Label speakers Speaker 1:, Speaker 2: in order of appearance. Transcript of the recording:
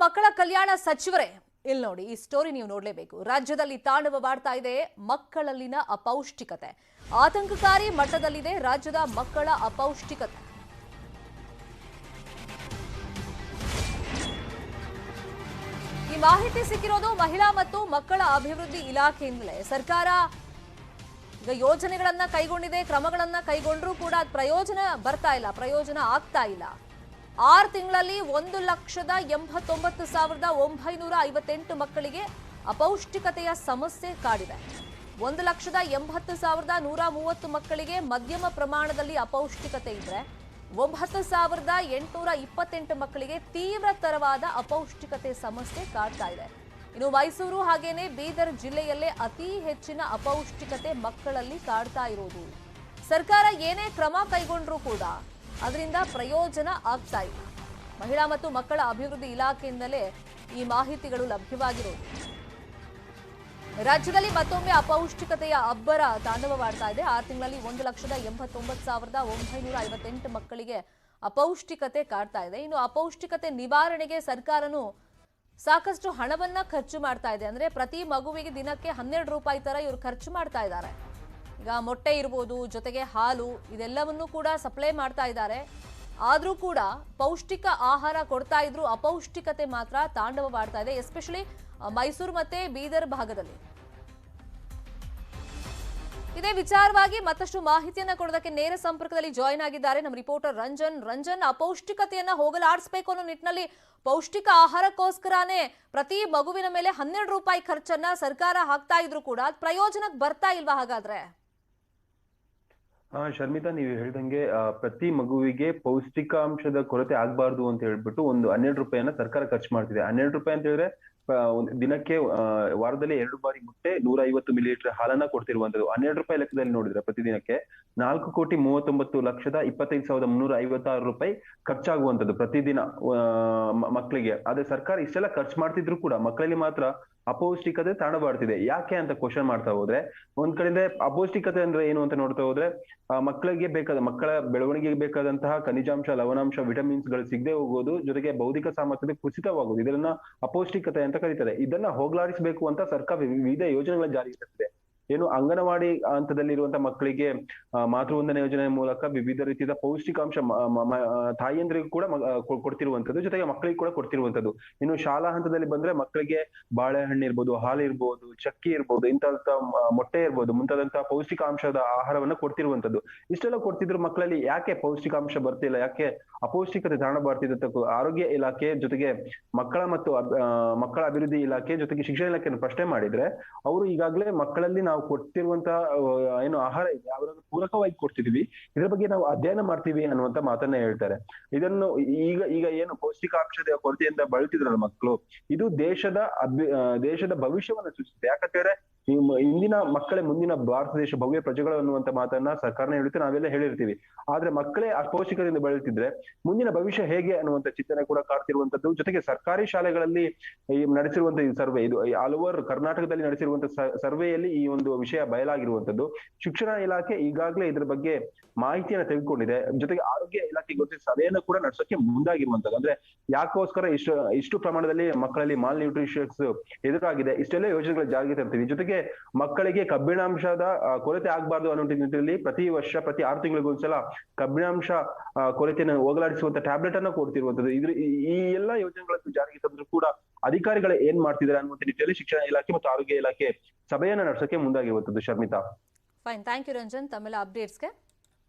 Speaker 1: ಮಕ್ಕಳ ಕಲ್ಯಾಣ ಸಚಿವರೇ ಇಲ್ಲಿ ನೋಡಿ ಈ ಸ್ಟೋರಿ ನೀವು ನೋಡಲೇಬೇಕು. ರಾಜ್ಯದಲ್ಲಿ ತಾಂಡವವಾಡ್ತಾ ಇದೆ ಮಕ್ಕಳಲ್ಲಿನ ಅಪೌಷ್ಟಿಕತೆ. ಆತಂಕಕಾರಿ ಮಟ್ಟದಲ್ಲಿದೆ ರಾಜ್ಯದ ಮಕ್ಕಳ ಅಪೌಷ್ಟಿಕತೆ. ಈ ಮಾಹಿತಿ ಸಿಕ್ಕಿರೋದು ಮಹಿಳಾ ಮತ್ತು ಮಕ್ಕಳ ಅಭಿವೃದ್ಧಿ ಇಲಾಖೆಯಿಂದಲೇ. ಸರ್ಕಾರ ಈಗ ಯೋಜನೆಗಳನ್ನ ಕೈಗೊಂಡಿದೆ, ಕ್ರಮಗಳನ್ನ ಕೈಗೊಂಡ್ರೂ ಕೂಡ ಪ್ರಯೋಜನ ಆಗ್ತಾ ಇಲ್ಲ. 6 ತಿಂಗಳಲ್ಲಿ 1,89,958 ಮಕ್ಕಳಿಗೆ ಅಪೌಷ್ಟಿಕತೆಯ ಸಮಸ್ಯೆ ಕಾಡಿದೆ. 1,80,130 ಮಕ್ಕಳಿಗೆ ಮಧ್ಯಮ ಪ್ರಮಾಣದಲ್ಲಿ ಅಪೌಷ್ಟಿಕತೆ ಇದ್ರೆ 9,828 ಮಕ್ಕಳಿಗೆ ತೀವ್ರತರವಾದ ಅಪೌಷ್ಟಿಕತೆ ಸಮಸ್ಯೆ ಕಾಡ್ತಾ ಇದೆ. ಇನ್ನು ಮೈಸೂರು ಹಾಗೇನೆ ಬೀದರ್ ಜಿಲ್ಲೆಯಲ್ಲೇ ಅತಿ ಹೆಚ್ಚಿನ ಅಪೌಷ್ಟಿಕತೆ ಮಕ್ಕಳಲ್ಲಿ ಕಾಡ್ತಾ ಇರೋದು. ಸರ್ಕಾರ ಏನೇ ಕ್ರಮ ಕೈಗೊಂಡ್ರೂ ಕೂಡ ಅದರಿಂದ ಪ್ರಯೋಜನ ಆಗ್ತಾ ಇಲ್ಲ. ಮಹಿಳಾ ಮತ್ತು ಮಕ್ಕಳ ಅಭಿವೃದ್ಧಿ ಇಲಾಖೆಯಿಂದಲೇ ಈ ಮಾಹಿತಿಗಳು ಲಭ್ಯವಾಗಿರೋದು. ರಾಜ್ಯದಲ್ಲಿ ಮತ್ತೊಮ್ಮೆ ಅಪೌಷ್ಟಿಕತೆಯ ಅಬ್ಬರ ತಾಂಡವವಾಡ್ತಾ ಇದೆ. 6 ತಿಂಗಳಲ್ಲಿ 1,89,958 ಮಕ್ಕಳಿಗೆ ಅಪೌಷ್ಟಿಕತೆ ಕಾಡ್ತಾ ಇದೆ. ಇನ್ನು ಅಪೌಷ್ಟಿಕತೆ ನಿವಾರಣೆಗೆ ಸರ್ಕಾರನು ಸಾಕಷ್ಟು ಹಣವನ್ನ ಖರ್ಚು ಮಾಡ್ತಾ ಇದೆ. ಅಂದ್ರೆ ಪ್ರತಿ ಮಗುವಿಗೆ ದಿನಕ್ಕೆ 12 ರೂಪಾಯಿ ತರ ಇವರು ಖರ್ಚು ಮಾಡ್ತಾ ಇದ್ದಾರೆ. ಈಗ ಮೊಟ್ಟೆ ಇರ್ಬೋದು, ಜೊತೆಗೆ ಹಾಲು, ಇದೆಲ್ಲವನ್ನೂ ಕೂಡ ಸಪ್ಲೈ ಮಾಡ್ತಾ ಇದ್ದಾರೆ. ಆದ್ರೂ ಕೂಡ ಪೌಷ್ಟಿಕ ಆಹಾರ ಕೊಡ್ತಾ ಇದ್ರು ಅಪೌಷ್ಟಿಕತೆ ಮಾತ್ರ ತಾಂಡವವಾಡ್ತಾ ಇದೆ, ಎಸ್ಪೆಷಲಿ ಮೈಸೂರು ಮತ್ತೆ ಬೀದರ್ ಭಾಗದಲ್ಲಿ. ಇದೇ ವಿಚಾರವಾಗಿ ಮತ್ತಷ್ಟು ಮಾಹಿತಿಯನ್ನ ಕೊಡೋದಕ್ಕೆ ನೇರ ಸಂಪರ್ಕದಲ್ಲಿ ಜಾಯಿನ್ ಆಗಿದ್ದಾರೆ ನಮ್ಮ ರಿಪೋರ್ಟರ್ ರಂಜನ್. ಅಪೌಷ್ಟಿಕತೆಯನ್ನ ಹೋಗಲಾಡಿಸಬೇಕು ಅನ್ನೋ ನಿಟ್ಟಿನಲ್ಲಿ ಪೌಷ್ಟಿಕ ಆಹಾರಕ್ಕೋಸ್ಕರನೇ ಪ್ರತಿ ಮಗುವಿನ ಮೇಲೆ 12 ರೂಪಾಯಿ ಖರ್ಚನ್ನ ಸರ್ಕಾರ ಹಾಕ್ತಾ ಇದ್ರು ಕೂಡ ಪ್ರಯೋಜನಕ್ಕೆ ಬರ್ತಾ ಇಲ್ವಾ ಹಾಗಾದ್ರೆ?
Speaker 2: ಶರ್ಮಿತಾ, ನೀವು ಹೇಳ್ದಂಗೆ ಪ್ರತಿ ಮಗುವಿಗೆ ಪೌಷ್ಟಿಕಾಂಶದ ಕೊರತೆ ಆಗ್ಬಾರ್ದು ಅಂತ ಹೇಳ್ಬಿಟ್ಟು ಒಂದು 12 ರೂಪಾಯಿಯನ್ನ ಸರ್ಕಾರ ಖರ್ಚು ಮಾಡ್ತಿದೆ. 12 ರೂಪಾಯಿ ಅಂತ ಹೇಳಿದ್ರೆ ದಿನಕ್ಕೆ ವಾರದಲ್ಲಿ 2 ಬಾರಿ ಮೊಟ್ಟೆ, 150 ಮಿಲಿಲೀಟರ್ ಹಾಲನ್ನ ಕೊಡ್ತಿರುವಂತದ್ದು. 12 ರೂಪಾಯಿ ಲೆಕ್ಕದಲ್ಲಿ ನೋಡಿದ್ರೆ ಪ್ರತಿದಿನಕ್ಕೆ 4,39,25,356 ರೂಪಾಯಿ ಖರ್ಚಾಗುವಂತದ್ದು ಪ್ರತಿದಿನ ಮಕ್ಕಳಿಗೆ. ಆದ್ರೆ ಸರ್ಕಾರ ಇಷ್ಟೆಲ್ಲ ಖರ್ಚು ಮಾಡ್ತಿದ್ರು ಕೂಡ ಮಕ್ಕಳಲ್ಲಿ ಮಾತ್ರ ಅಪೌಷ್ಟಿಕತೆ ತಾಂಡವಾಡ್ತಿದೆ. ಯಾಕೆ ಅಂತ ಕ್ವಶನ್ ಮಾಡ್ತಾ ಹೋದ್ರೆ, ಒಂದ್ ಕಡೆಯಿಂದ ಅಪೌಷ್ಟಿಕತೆ ಅಂದ್ರೆ ಏನು ಅಂತ ನೋಡ್ತಾ ಹೋದ್ರೆ, ಮಕ್ಕಳಿಗೆ ಮಕ್ಕಳ ಬೆಳವಣಿಗೆಗೆ ಬೇಕಾದಂತಹ ಖನಿಜಾಂಶ, ಲವಣಾಂಶ, ವಿಟಮಿನ್ಸ್ ಗಳು ಸಿಗದೆ ಹೋಗೋದು, ಜೊತೆಗೆ ಬೌದ್ಧಿಕ ಸಾಮರ್ಥ್ಯತೆ ಕುಸಿತವಾಗೋದು, ಇದನ್ನ ಅಪೌಷ್ಟಿಕತೆ ಅಂತ ಕರೀತಾರೆ. ಇದನ್ನ ಹೋಗ್ಲಾಡಿಸಬೇಕು ಅಂತ ಸರ್ಕಾರ ವಿವಿಧ ಯೋಜನೆಗಳನ್ನ ಜಾರಿಗೆ ತರ್ತಿದೆ. ಏನು ಅಂಗನವಾಡಿ ಹಂತದಲ್ಲಿರುವಂತಹ ಮಕ್ಕಳಿಗೆ ಮಾತೃವಂದನ ಯೋಜನೆ ಮೂಲಕ ವಿವಿಧ ರೀತಿಯ ಪೌಷ್ಟಿಕಾಂಶ ತಾಯಿಯಂದ್ರಿಗೂ ಕೂಡ ಕೊಡ್ತಿರುವಂತದ್ದು, ಜೊತೆಗೆ ಮಕ್ಕಳಿಗೆ ಕೂಡ ಕೊಡ್ತಿರುವಂತದ್ದು. ಇನ್ನು ಶಾಲಾ ಹಂತದಲ್ಲಿ ಬಂದ್ರೆ ಮಕ್ಕಳಿಗೆ ಬಾಳೆಹಣ್ಣು ಇರ್ಬೋದು, ಹಾಲು ಇರ್ಬೋದು, ಚಕ್ಕಿ ಇರ್ಬೋದು, ಇಂತಹ ಮೊಟ್ಟೆ ಇರ್ಬೋದು, ಮುಂತಾದಂತಹ ಪೌಷ್ಟಿಕಾಂಶದ ಆಹಾರವನ್ನ ಕೊಡ್ತಿರುವಂತದ್ದು. ಇಷ್ಟೆಲ್ಲ ಕೊಡ್ತಿದ್ರು ಮಕ್ಕಳಲ್ಲಿ ಯಾಕೆ ಪೌಷ್ಟಿಕಾಂಶ ಬರ್ತಿಲ್ಲ, ಯಾಕೆ ಅಪೌಷ್ಟಿಕತೆ ತಾಣ ಬರ್ತಿದೆ ಅಂತ ಆರೋಗ್ಯ ಇಲಾಖೆ ಜೊತೆಗೆ ಮಕ್ಕಳ ಅಭಿವೃದ್ಧಿ ಇಲಾಖೆ ಜೊತೆಗೆ ಶಿಕ್ಷಣ ಇಲಾಖೆಯನ್ನು ಪ್ರಶ್ನೆ ಮಾಡಿದ್ರೆ, ಅವರು ಈಗಾಗಲೇ ಮಕ್ಕಳಲ್ಲಿ ನಾವು ಕೊಡ್ತಿರುವಂತಹ ಏನು ಆಹಾರ ಇದೆ ಅವರನ್ನು ಪೂರಕವಾಗಿ ಕೊಡ್ತಿದೀವಿ, ಇದ್ರ ಬಗ್ಗೆ ನಾವು ಅಧ್ಯಯನ ಮಾಡ್ತೀವಿ ಅನ್ನುವಂತ ಮಾತನ್ನ ಹೇಳ್ತಾರೆ. ಇದನ್ನು ಈಗ ಏನು ಪೌಷ್ಟಿಕಾಂಶದ ಕೊರತೆಯಿಂದ ಬಳಲ್ತಿದ್ರಲ್ಲ ಮಕ್ಕಳು, ಇದು ದೇಶದ ಭವಿಷ್ಯವನ್ನ ಸೂಚಿಸುತ್ತೆ. ಯಾಕಂತಂದ್ರೆ ಇಂದಿನ ಮಕ್ಕಳೇ ಮುಂದಿನ ಭಾರತ ದೇಶ ಭವ್ಯ ಪ್ರಜೆಗಳು ಅನ್ನುವಂತ ಮಾತನ್ನ ಸರ್ಕಾರನೇ ಹೇಳುತ್ತೆ, ನಾವೆಲ್ಲ ಹೇಳಿರ್ತೀವಿ. ಆದ್ರೆ ಮಕ್ಕಳೇ ಅಪೌಷ್ಟಿಕತೆಯಿಂದ ಬಳಲ್ತಿದ್ರೆ ಮುಂದಿನ ಭವಿಷ್ಯ ಹೇಗೆ ಅನ್ನುವಂತ ಚಿಂತನೆ ಕೂಡ ಕಾಡ್ತಿರುವಂತದ್ದು. ಜೊತೆಗೆ ಸರ್ಕಾರಿ ಶಾಲೆಗಳಲ್ಲಿ ನಡೆಸಿರುವಂತ ಈ ಸರ್ವೆ, ಇದು ಆಲ್ ಓವರ್ ಕರ್ನಾಟಕದಲ್ಲಿ ನಡೆಸಿರುವಂತ ಸರ್ವೆಯಲ್ಲಿ ಈ ಒಂದು ವಿಷಯ ಬಯಲಾಗಿರುವಂತದ್ದು. ಶಿಕ್ಷಣ ಇಲಾಖೆ ಈಗಾಗಲೇ ಇದ್ರ ಬಗ್ಗೆ ಮಾಹಿತಿಯನ್ನ ತೆಗೆದುಕೊಂಡಿದೆ. ಜೊತೆಗೆ ಆರೋಗ್ಯ ಇಲಾಖೆ ಜೊತೆ ಸಭೆಯನ್ನ ಕೂಡ ನಡೆಸೋಕೆ ಮುಂದಾಗಿರುವಂತದ್ದು. ಅಂದ್ರೆ ಯಾಕೋಸ್ಕರ ಇಷ್ಟು ಪ್ರಮಾಣದಲ್ಲಿ ಮಕ್ಕಳಲ್ಲಿ ಮಾಲ್ ನ್ಯೂಟ್ರಿಷನ್ಸ್ ಎದುರಾಗಿದೆ, ಇಷ್ಟೆಲ್ಲ ಯೋಜನೆಗಳ ಜಾರಿಗೆ ತರ್ತೀವಿ. ಜೊತೆಗೆ ಮಕ್ಕಳಿಗೆ ಕಬ್ಬಿಣಾಂಶದ ಕೊರತೆ ಆಗ್ಬಾರ್ದು ಅನ್ನೋ ನಿಟ್ಟಿನಲ್ಲಿ ಪ್ರತಿ ವರ್ಷ ಪ್ರತಿ 6 ತಿಂಗಳಿಗೊಂದ್ಸಲ ಕಬ್ಬಿಣಾಂಶ ಕೊರತೆಯನ್ನು ಹೋಗಲಾಡಿಸುವಂತ ಟ್ಯಾಬ್ಲೆಟ್ ಅನ್ನ ಕೊಡ್ತಿರುವಂತದ್ದು. ಈ ಎಲ್ಲಾ ಯೋಜನೆಗಳನ್ನು ಜಾರಿಗೆ ತಂದ್ರು ಕೂಡ ಅಧಿಕಾರಿಗಳು ಏನ್ ಮಾಡ್ತಿದ್ದಾರೆ ಅನ್ನುವಂತ ನಿಟ್ಟಿನಲ್ಲಿ ಶಿಕ್ಷಣ ಇಲಾಖೆ ಮತ್ತು ಆರೋಗ್ಯ ಇಲಾಖೆ ಸಭೆಯನ್ನ ನಡೆಸೋಕೆ ಮುಂದಾಗಿರುವಂತದ್ದು. Sharmita,
Speaker 1: fine, thank you Ranjan ತಮ್ಮೆಲ್ಲ ಅಪ್ಡೇಟ್ಸ್ಗೆ.